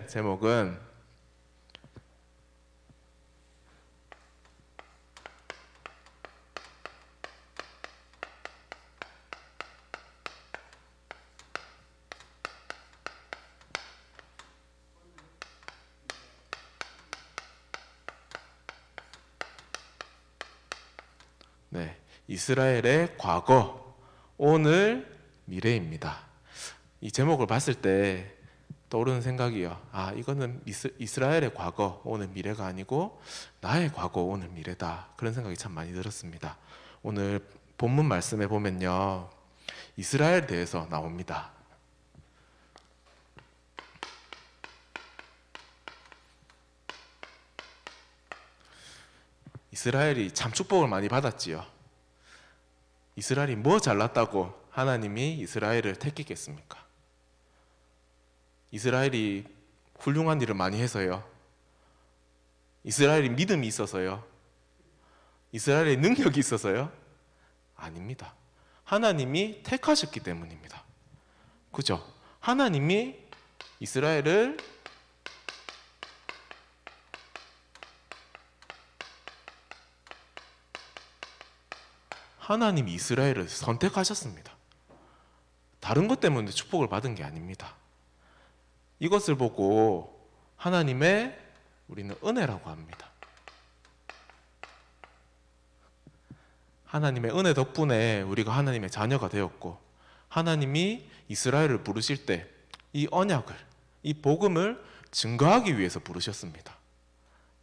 제목은 이스라엘의 과거, 오늘, 미래입니다. 이 제목을 봤을 때 떠오르는 생각이요. 이거는 이스라엘의 과거, 오늘, 미래가 아니고 나의 과거, 오늘, 미래다. 그런 생각이 참 많이 들었습니다. 오늘 본문 말씀에 보면요, 이스라엘에 대해서 나옵니다. 이스라엘이 참 축복을 많이 받았지요. 이스라엘이 뭐 잘났다고 하나님이 이스라엘을 택했겠습니까? 이스라엘이 훌륭한 일을 많이 해서요? 이스라엘이 믿음이 있어서요? 이스라엘의 능력이 있어서요? 아닙니다. 하나님이 택하셨기 때문입니다. 그죠? 하나님이 이스라엘을 선택하셨습니다. 다른 것 때문에 축복을 받은 게 아닙니다. 이것을 보고 하나님의 우리는 은혜라고 합니다. 하나님의 은혜 덕분에 우리가 하나님의 자녀가 되었고, 하나님이 이스라엘을 부르실 때 이 언약을, 이 복음을 증거하기 위해서 부르셨습니다.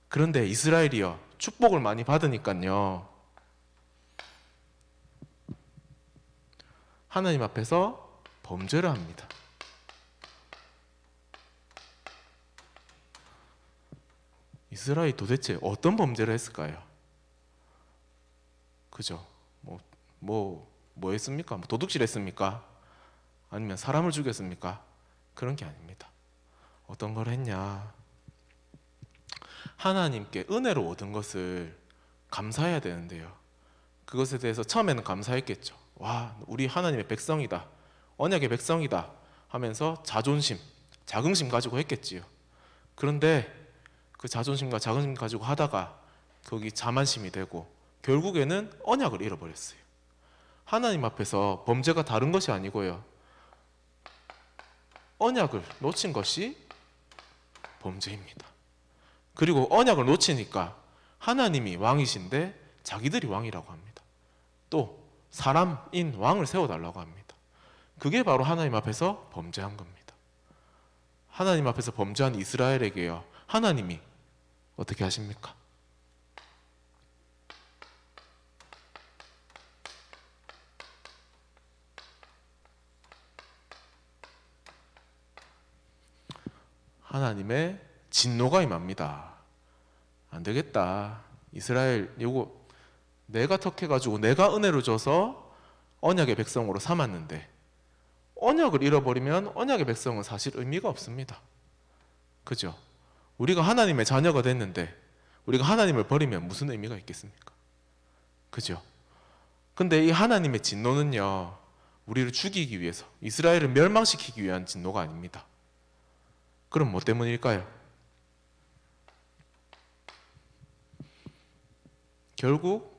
그런데 이스라엘이요, 축복을 많이 받으니까요, 하나님 앞에서 범죄를 합니다. 이스라엘이 도대체 어떤 범죄를 했을까요? 그죠? 뭐 했습니까? 도둑질 했습니까? 아니면 사람을 죽였습니까? 그런 게 아닙니다. 어떤 걸 했냐? 하나님께 은혜로 얻은 것을 감사해야 되는데요, 그것에 대해서 처음에는 감사했겠죠. 와, 우리 하나님의 백성이다, 언약의 백성이다 하면서 자존심, 자긍심 가지고 했겠지요. 그런데 그 자존심과 자긍심 가지고 하다가 거기 자만심이 되고 결국에는 언약을 잃어버렸어요. 하나님 앞에서 범죄가 다른 것이 아니고요, 언약을 놓친 것이 범죄입니다. 그리고 언약을 놓치니까 하나님이 왕이신데 자기들이 왕이라고 합니다. 또 사람인 왕을 세워달라고 합니다. 그게 바로 하나님 앞에서 범죄한 겁니다. 하나님 앞에서 범죄한 이스라엘에게요, 하나님이 어떻게 하십니까? 하나님의 진노가 임합니다. 안 되겠다, 이스라엘 이거 내가 턱해가지고 내가 은혜를 줘서 언약의 백성으로 삼았는데 언약을 잃어버리면 언약의 백성은 사실 의미가 없습니다. 그죠? 우리가 하나님의 자녀가 됐는데 우리가 하나님을 버리면 무슨 의미가 있겠습니까? 그죠? 근데 이 하나님의 진노는요, 우리를 죽이기 위해서, 이스라엘을 멸망시키기 위한 진노가 아닙니다. 그럼 뭐 때문일까요? 결국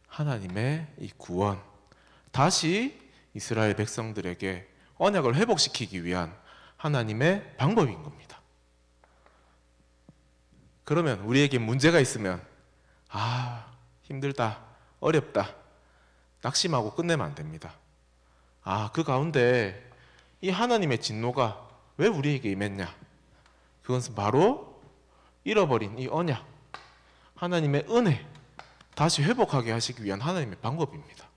하나님의 이 구원, 다시 이스라엘 백성들에게 언약을 회복시키기 위한 하나님의 방법인 겁니다. 그러면 우리에게 문제가 있으면 힘들다, 어렵다, 낙심하고 끝내면 안 됩니다. 그 가운데 이 하나님의 진노가 왜 우리에게 임했냐? 그것은 바로 잃어버린 이 언약, 하나님의 은혜 다시 회복하게 하시기 위한 하나님의 방법입니다.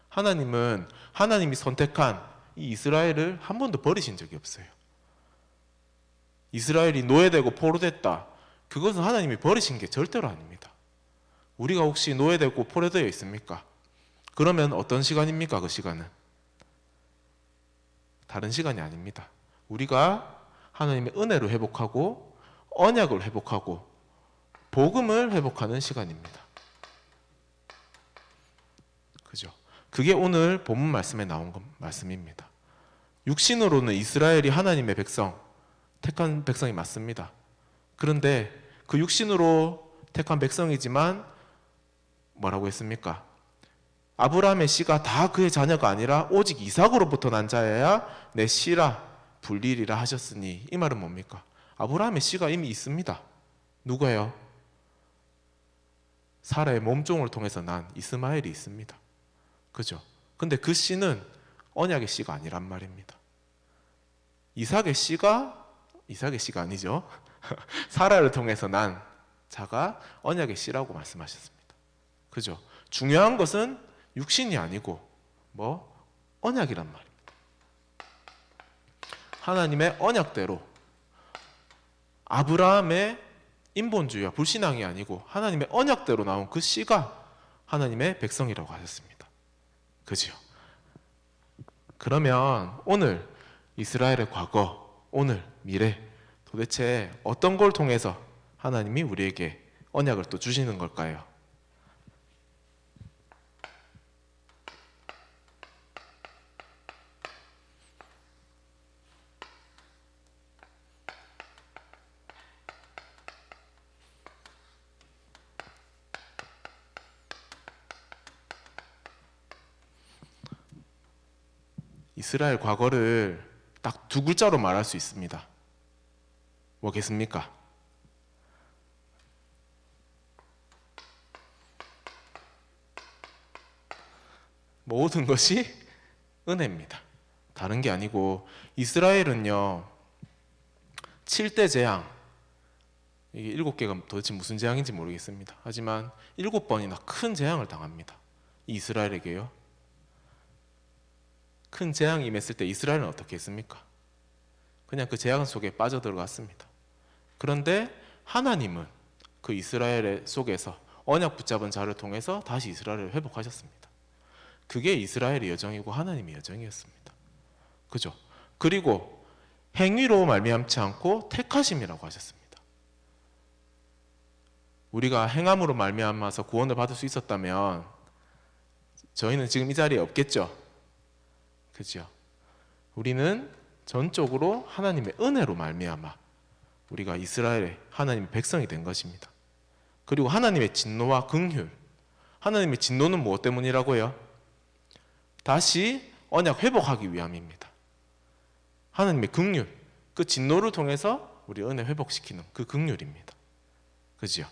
하나님은 하나님이 선택한 이 이스라엘을 한 번도 버리신 적이 없어요. 이스라엘이 노예되고 포로됐다, 그것은 하나님이 버리신 게 절대로 아닙니다. 우리가 혹시 노예되고 포로되어 있습니까? 그러면 어떤 시간입니까? 그 시간은 다른 시간이 아닙니다. 우리가 하나님의 은혜를 회복하고 언약을 회복하고 복음을 회복하는 시간입니다. 그죠? 그게 오늘 본문 말씀에 나온 말씀입니다. 육신으로는 이스라엘이 하나님의 백성, 택한 백성이 맞습니다. 그런데 그 육신으로 택한 백성이지만 뭐라고 했습니까? 아브라함의 씨가 다 그의 자녀가 아니라 오직 이삭으로부터 난 자여야 내 씨라 불리리라 하셨으니, 이 말은 뭡니까? 아브라함의 씨가 이미 있습니다. 누구예요? 사라의 몸종을 통해서 난 이스마엘이 있습니다. 그죠? 근데 그 씨는 언약의 씨가 아니란 말입니다. 이삭의 씨가 아니죠. 사라를 통해서 난 자가 언약의 씨라고 말씀하셨습니다. 그죠? 중요한 것은 육신이 아니고 언약이란 말입니다. 하나님의 언약대로, 아브라함의 인본주의와 불신앙이 아니고 하나님의 언약대로 나온 그 씨가 하나님의 백성이라고 하셨습니다. 그죠? 그러면 오늘 이스라엘의 과거, 오늘 미래, 도대체 어떤 걸 통해서 하나님이 우리에게 언약을 또 주시는 걸까요? 이스라엘 과거를 딱 두 글자로 말할 수 있습니다. 뭐겠습니까? 모든 것이 은혜입니다. 다른 게 아니고, 이스라엘은요 7대 재앙, 이게 7개가 도대체 무슨 재앙인지 모르겠습니다. 하지만 7번이나 큰 재앙을 당합니다. 이스라엘에게요. 큰 재앙이 임했을 때 이스라엘은 어떻게 했습니까? 그냥 그 재앙 속에 빠져들어갔습니다. 그런데 하나님은 그 이스라엘 속에서 언약 붙잡은 자를 통해서 다시 이스라엘을 회복하셨습니다. 그게 이스라엘의 여정이고 하나님의 여정이었습니다. 그죠? 그리고 행위로 말미암지 않고 택하심이라고 하셨습니다. 우리가 행함으로 말미암아서 구원을 받을 수 있었다면 저희는 지금 이 자리에 없겠죠? 그죠? 우리는 전적으로 하나님의 은혜로 말미암아 우리가 이스라엘의 하나님의 백성이 된 것입니다. 그리고 하나님의 진노와 긍휼, 하나님의 진노는 무엇 때문이라고요? 다시 언약 회복하기 위함입니다. 하나님의 긍휼, 그 진노를 통해서 우리 은혜 회복시키는 그 긍휼입니다. 그죠?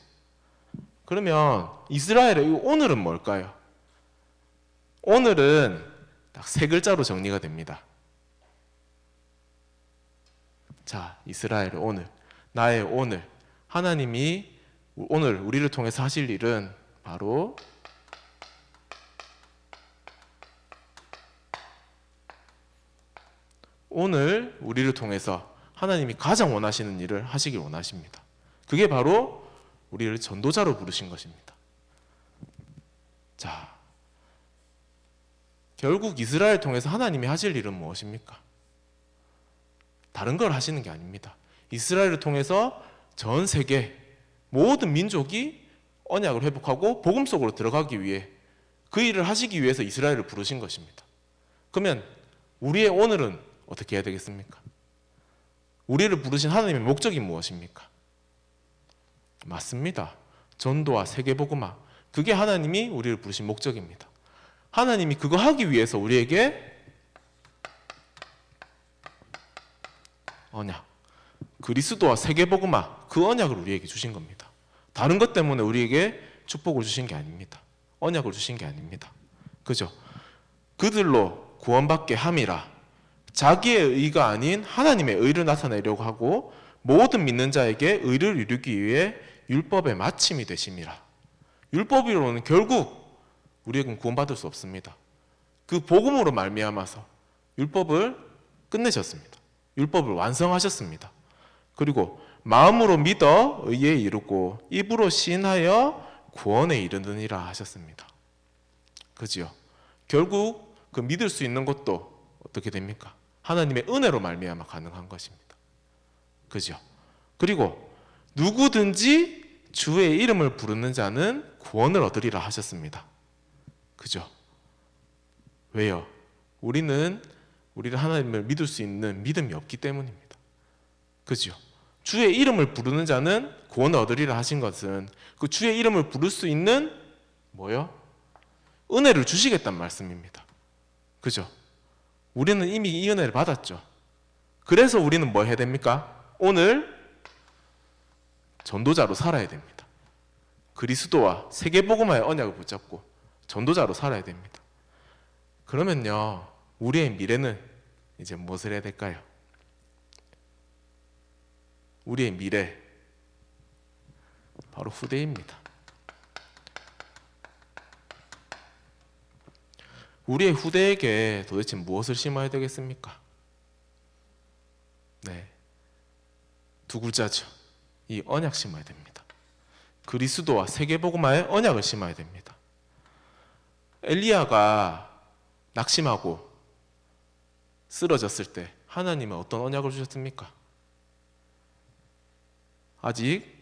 그러면 이스라엘의 오늘은 뭘까요? 오늘은 딱 세 글자로 정리가 됩니다. 자, 이스라엘의 오늘, 나의 오늘, 하나님이 오늘 우리를 통해서 하실 일은 바로 오늘 우리를 통해서 하나님이 가장 원하시는 일을 하시길 원하십니다. 그게 바로 우리를 전도자로 부르신 것입니다. 자, 결국 이스라엘 통해서 하나님이 하실 일은 무엇입니까? 다른 걸 하시는 게 아닙니다. 이스라엘을 통해서 전 세계 모든 민족이 언약을 회복하고 복음 속으로 들어가기 위해 그 일을 하시기 위해서 이스라엘을 부르신 것입니다. 그러면 우리의 오늘은 어떻게 해야 되겠습니까? 우리를 부르신 하나님의 목적이 무엇입니까? 맞습니다. 전도와 세계복음화, 그게 하나님이 우리를 부르신 목적입니다. 하나님이 그거 하기 위해서 우리에게 언약, 그리스도와 세계복음화, 그 언약을 우리에게 주신 겁니다. 다른 것 때문에 우리에게 축복을 주신 게 아닙니다. 언약을 주신 게 아닙니다. 그죠? 그들로 구원받게 함이라, 자기의 의가 아닌 하나님의 의를 나타내려고 하고 모든 믿는 자에게 의를 이루기 위해 율법의 마침이 되심이라. 율법으로는 결국 우리에게는 구원받을 수 없습니다. 그 복음으로 말미암아서 율법을 끝내셨습니다. 율법을 완성하셨습니다. 그리고 마음으로 믿어 의에 이르고 입으로 시인하여 구원에 이르느니라 하셨습니다. 그지요? 결국 그 믿을 수 있는 것도 어떻게 됩니까? 하나님의 은혜로 말미암아 가능한 것입니다. 그죠? 그리고 누구든지 주의 이름을 부르는 자는 구원을 얻으리라 하셨습니다. 그죠? 왜요? 우리는 하나님을 믿을 수 있는 믿음이 없기 때문입니다. 그죠? 주의 이름을 부르는 자는 구원을 얻으리라 하신 것은 그 주의 이름을 부를 수 있는 뭐요? 은혜를 주시겠다는 말씀입니다. 그죠? 우리는 이미 이 은혜를 받았죠. 그래서 우리는 뭐 해야 됩니까? 오늘 전도자로 살아야 됩니다. 그리스도와 세계복음화의 언약을 붙잡고 전도자로 살아야 됩니다. 그러면요, 우리의 미래는 이제 무엇을 해야 될까요? 우리의 미래, 바로 후대입니다. 우리의 후대에게 도대체 무엇을 심어야 되겠습니까? 네, 두 글자죠. 이 언약 심어야 됩니다. 그리스도와 세계복음화의 언약을 심어야 됩니다. 엘리야가 낙심하고 쓰러졌을 때 하나님은 어떤 언약을 주셨습니까? 아직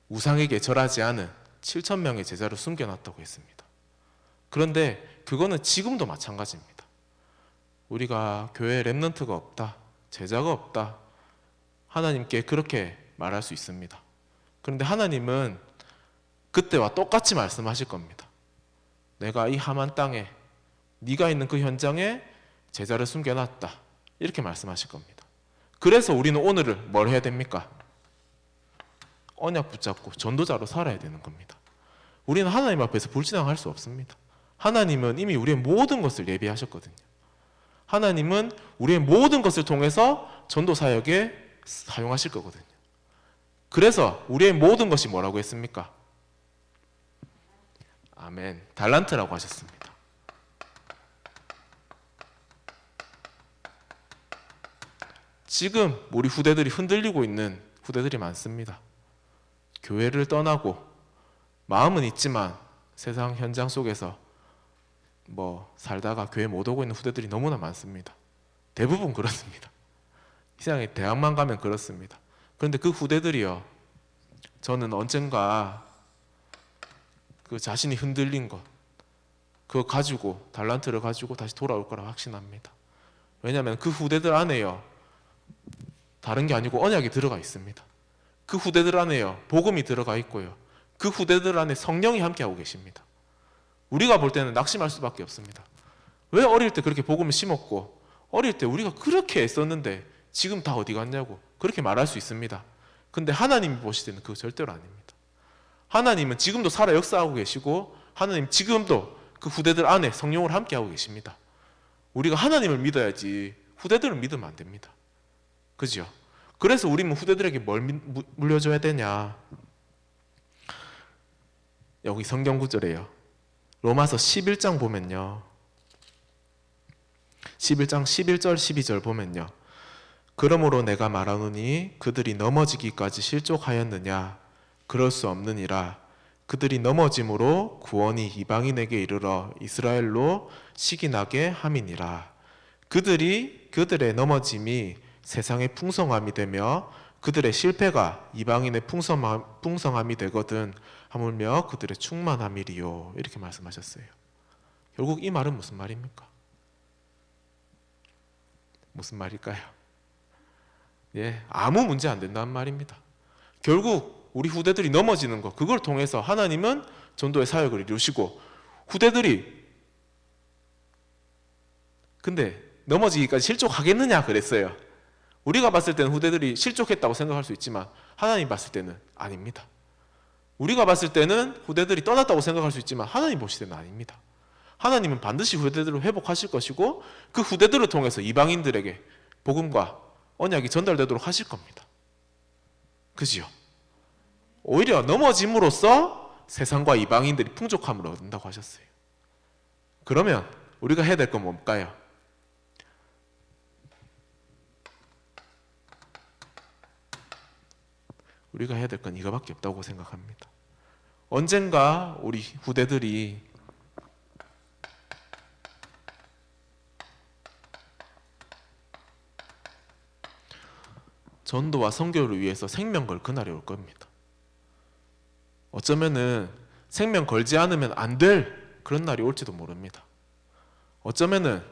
우상에게 절하지 않은 7,000명의 제자를 숨겨놨다고 했습니다. 그런데 그거는 지금도 마찬가지입니다. 우리가 교회에 렘넌트가 없다, 제자가 없다, 하나님께 그렇게 말할 수 있습니다. 그런데 하나님은 그때와 똑같이 말씀하실 겁니다. 내가 이 험한 땅에, 네가 있는 그 현장에 제자를 숨겨놨다, 이렇게 말씀하실 겁니다. 그래서 우리는 오늘을 뭘 해야 됩니까? 언약 붙잡고 전도자로 살아야 되는 겁니다. 우리는 하나님 앞에서 불신앙할 수 없습니다. 하나님은 이미 우리의 모든 것을 예비하셨거든요. 하나님은 우리의 모든 것을 통해서 전도 사역에 사용하실 거거든요. 그래서 우리의 모든 것이 뭐라고 했습니까? 아멘. 달란트라고 하셨습니다. 지금 우리 후대들이 흔들리고 있는 후대들이 많습니다. 교회를 떠나고 마음은 있지만 세상 현장 속에서 살다가 교회 못 오고 있는 후대들이 너무나 많습니다. 대부분 그렇습니다. 이 세상에 대학만 가면 그렇습니다. 그런데 그 후대들이요, 저는 언젠가 그 자신이 흔들린 것, 그거 가지고, 달란트를 가지고 다시 돌아올 거라고 확신합니다. 왜냐하면 그 후대들 안에요, 다른 게 아니고 언약이 들어가 있습니다. 그 후대들 안에요, 복음이 들어가 있고요, 그 후대들 안에 성령이 함께하고 계십니다. 우리가 볼 때는 낙심할 수밖에 없습니다. 왜 어릴 때 그렇게 복음을 심었고 어릴 때 우리가 그렇게 애썼는데 지금 다 어디 갔냐고 그렇게 말할 수 있습니다. 근데 하나님이 보실 때는 그거 절대로 아닙니다. 하나님은 지금도 살아 역사하고 계시고 하나님 지금도 그 후대들 안에 성령을 함께하고 계십니다. 우리가 하나님을 믿어야지 후대들을 믿으면 안 됩니다. 그죠? 그래서 우리는 후대들에게 뭘 물려줘야 되냐? 여기 성경 구절이에요. 로마서 11장 보면요, 11장 11절 12절 보면요, 그러므로 내가 말하노니 그들이 넘어지기까지 실족하였느냐? 그럴 수 없느니라. 그들이 넘어짐으로 구원이 이방인에게 이르러 이스라엘로 시기나게 함이니라. 그들의 넘어짐이 세상의 풍성함이 되며 그들의 실패가 이방인의 풍성함이 되거든 하물며 그들의 충만함이리요. 이렇게 말씀하셨어요. 결국 이 말은 무슨 말입니까? 무슨 말일까요? 예, 아무 문제 안 된다는 말입니다. 결국 우리 후대들이 넘어지는 것, 그걸 통해서 하나님은 전도의 사역을 이루시고 후대들이 근데 넘어지기까지 실족하겠느냐 그랬어요. 우리가 봤을 때는 후대들이 실족했다고 생각할 수 있지만 하나님 봤을 때는 아닙니다. 우리가 봤을 때는 후대들이 떠났다고 생각할 수 있지만 하나님 보실 때는 아닙니다. 하나님은 반드시 후대들을 회복하실 것이고 그 후대들을 통해서 이방인들에게 복음과 언약이 전달되도록 하실 겁니다. 그지요? 오히려 넘어짐으로써 세상과 이방인들이 풍족함을 얻는다고 하셨어요. 그러면 우리가 해야 될 건 뭘까요? 우리가 해야 될 건 이거밖에 없다고 생각합니다. 언젠가 우리 후대들이 전도와 선교를 위해서 생명 걸 그날이 올 겁니다. 어쩌면은 생명 걸지 않으면 안 될 그런 날이 올지도 모릅니다. 어쩌면은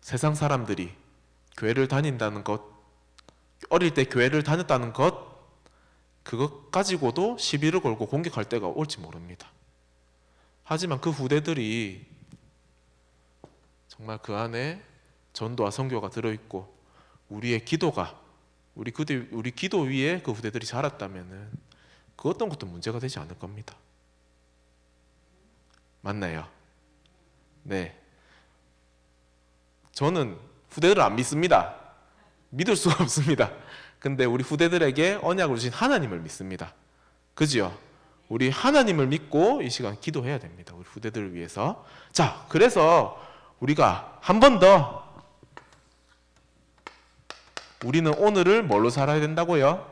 세상 사람들이 교회를 다닌다는 것, 어릴 때 교회를 다녔다는 것, 그것 가지고도 시비를 걸고 공격할 때가 올지 모릅니다. 하지만 그 후대들이 정말 그 안에 전도와 선교가 들어있고 우리의 기도가 우리 기도 위에 그 후대들이 자랐다면은 그 어떤 것도 문제가 되지 않을 겁니다. 맞나요? 네. 저는 후대들을 안 믿습니다. 믿을 수가 없습니다. 근데 우리 후대들에게 언약을 주신 하나님을 믿습니다. 그지요? 우리 하나님을 믿고 이 시간 기도해야 됩니다. 우리 후대들을 위해서. 자, 그래서 우리가 한 번 더 우리는 오늘을 뭘로 살아야 된다고요?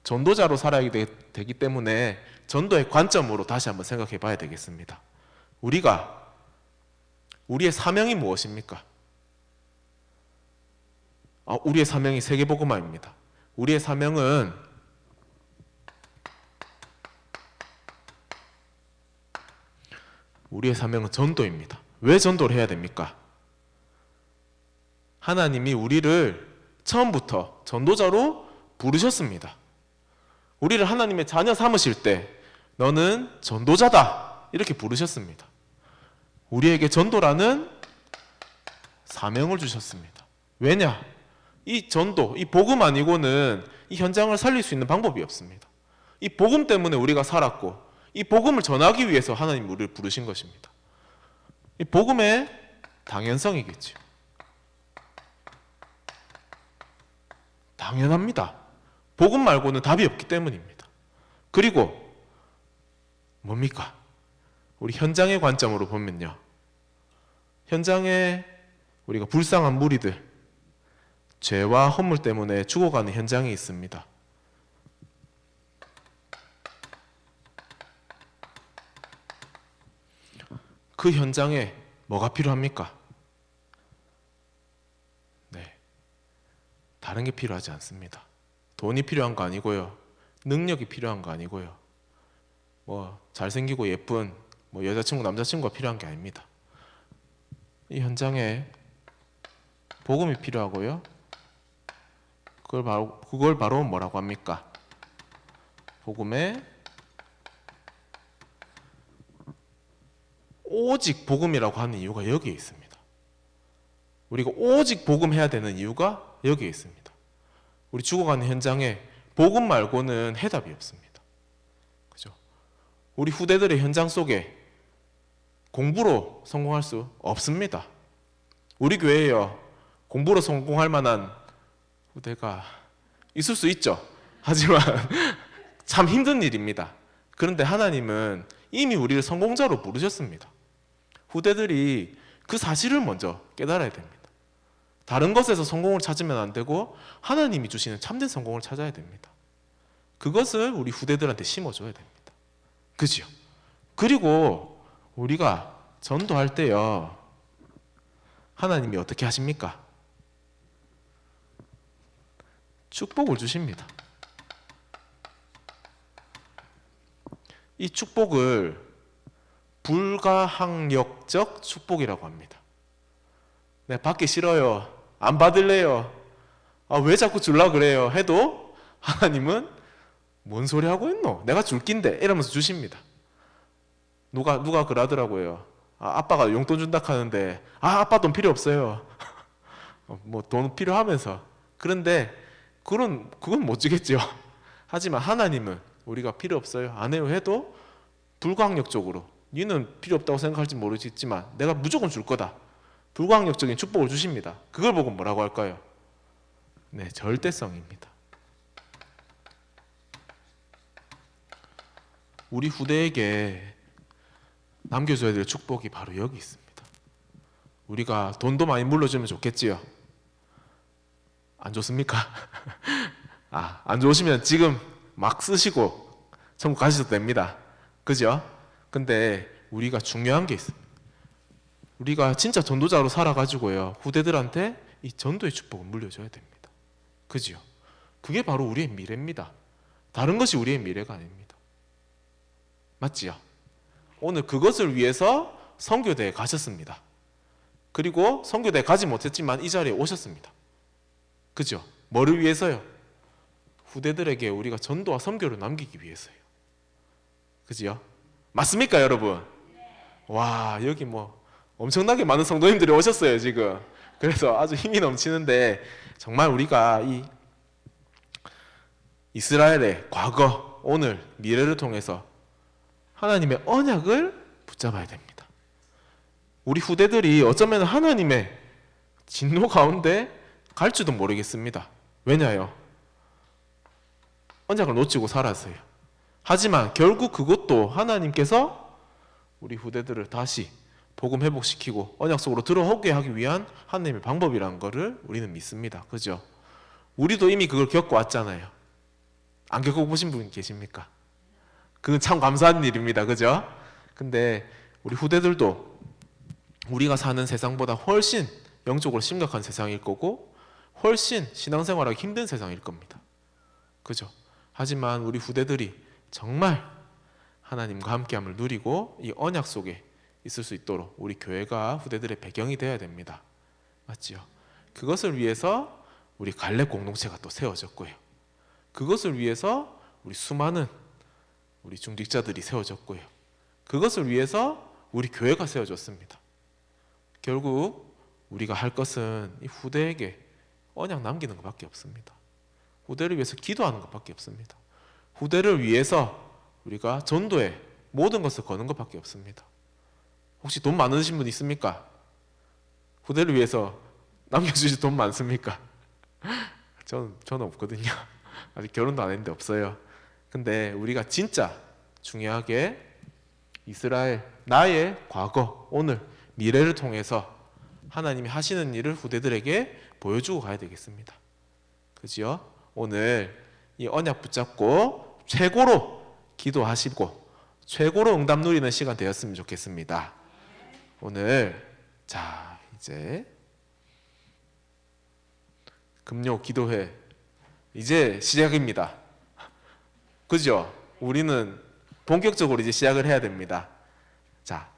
전도자로 살아야 되기 때문에 전도의 관점으로 다시 한번 생각해 봐야 되겠습니다. 우리의 사명이 무엇입니까? 우리의 사명이 세계복음화입니다. 우리의 사명은 전도입니다. 왜 전도를 해야 됩니까? 하나님이 우리를 처음부터 전도자로 부르셨습니다. 우리를 하나님의 자녀 삼으실 때 너는 전도자다 이렇게 부르셨습니다. 우리에게 전도라는 사명을 주셨습니다. 왜냐? 이 전도, 이 복음 아니고는 이 현장을 살릴 수 있는 방법이 없습니다. 이 복음 때문에 우리가 살았고 이 복음을 전하기 위해서 하나님 우리를 부르신 것입니다. 이 복음의 당연성이겠죠. 당연합니다. 복음 말고는 답이 없기 때문입니다. 그리고 뭡니까? 우리 현장의 관점으로 보면요. 현장에 우리가 불쌍한 무리들, 죄와 허물 때문에 죽어가는 현장이 있습니다. 그 현장에 뭐가 필요합니까? 네, 다른 게 필요하지 않습니다. 돈이 필요한 거 아니고요. 능력이 필요한 거 아니고요. 잘생기고 예쁜 여자친구, 남자친구가 필요한 게 아닙니다. 이 현장에 복음이 필요하고요. 그걸 바로 뭐라고 합니까? 복음에 오직 복음이라고 하는 이유가 여기에 있습니다. 우리가 오직 복음해야 되는 이유가 여기에 있습니다. 우리 죽어가는 현장에 복음 말고는 해답이 없습니다. 그죠? 우리 후대들의 현장 속에 공부로 성공할 수 없습니다. 우리 교회에요, 공부로 성공할 만한 후대가 있을 수 있죠. 하지만 참 힘든 일입니다. 그런데 하나님은 이미 우리를 성공자로 부르셨습니다. 후대들이 그 사실을 먼저 깨달아야 됩니다. 다른 것에서 성공을 찾으면 안 되고 하나님이 주시는 참된 성공을 찾아야 됩니다. 그것을 우리 후대들한테 심어줘야 됩니다. 그죠? 그리고 우리가 전도할 때요, 하나님이 어떻게 하십니까? 축복을 주십니다. 이 축복을 불가항력적 축복이라고 합니다. 네, 받기 싫어요, 안 받을래요, 왜 자꾸 주려고 그래요 해도 하나님은 뭔 소리 하고 있노? 내가 줄 낀데 이러면서 주십니다. 누가 그러더라고요. 아빠가 용돈 준다 하는데 아빠 돈 필요 없어요. 돈 필요하면서. 그런데 그건 못 주겠죠. 하지만 하나님은 우리가 필요 없어요, 안 해요 해도 불가항력적으로, 니는 필요 없다고 생각할지 모르겠지만 내가 무조건 줄 거다, 불가항력적인 축복을 주십니다. 그걸 보고 뭐라고 할까요? 네, 절대성입니다. 우리 후대에게 남겨줘야 될 축복이 바로 여기 있습니다. 우리가 돈도 많이 물려주면 좋겠지요. 안 좋습니까? 안 좋으시면 지금 막 쓰시고 천국 가셔도 됩니다. 그죠? 근데 우리가 중요한 게 있습니다. 우리가 진짜 전도자로 살아가지고요, 후대들한테 이 전도의 축복을 물려줘야 됩니다. 그죠? 그게 바로 우리의 미래입니다. 다른 것이 우리의 미래가 아닙니다. 맞지요? 오늘 그것을 위해서 선교대에 가셨습니다. 그리고 선교대 가지 못했지만 이 자리에 오셨습니다. 그죠? 뭐를 위해서요? 후대들에게 우리가 전도와 선교를 남기기 위해서요. 그죠? 맞습니까, 여러분? 와, 여기 뭐 엄청나게 많은 성도님들이 오셨어요, 지금. 그래서 아주 힘이 넘치는데, 정말 우리가 이 이스라엘의 과거, 오늘, 미래를 통해서 하나님의 언약을 붙잡아야 됩니다. 우리 후대들이 어쩌면 하나님의 진노 가운데 갈 줄도 모르겠습니다. 왜냐요? 언약을 놓치고 살았어요. 하지만 결국 그것도 하나님께서 우리 후대들을 다시 복음 회복시키고 언약 속으로 들어오게 하기 위한 하나님의 방법이라는 것을 우리는 믿습니다. 그죠? 우리도 이미 그걸 겪어왔잖아요. 안 겪어보신 분 계십니까? 그건 참 감사한 일입니다. 그죠? 근데 우리 후대들도 우리가 사는 세상보다 훨씬 영적으로 심각한 세상일 거고 훨씬 신앙생활하기 힘든 세상일 겁니다. 그죠? 하지만 우리 후대들이 정말 하나님과 함께함을 누리고 이 언약 속에 있을 수 있도록 우리 교회가 후대들의 배경이 되어야 됩니다. 맞지요? 그것을 위해서 우리 갈렙 공동체가 또 세워졌고요. 그것을 위해서 우리 수많은 우리 중직자들이 세워졌고요. 그것을 위해서 우리 교회가 세워졌습니다. 결국 우리가 할 것은 이 후대에게 언약 남기는 것밖에 없습니다. 후대를 위해서 기도하는 것밖에 없습니다. 후대를 위해서 우리가 전도에 모든 것을 거는 것밖에 없습니다. 혹시 돈 많으신 분 있습니까? 후대를 위해서 남겨주실 돈 많습니까? 저는 없거든요. 아직 결혼도 안 했는데 없어요. 근데 우리가 진짜 중요하게 이스라엘, 나의 과거, 오늘, 미래를 통해서 하나님이 하시는 일을 후대들에게 보여주고 가야 되겠습니다. 그지요? 오늘 이 언약 붙잡고 최고로 기도하시고 최고로 응답 누리는 시간 되었으면 좋겠습니다. 오늘 자 이제 금요 기도회 이제 시작입니다. 그죠? 우리는 본격적으로 이제 시작을 해야 됩니다. 자,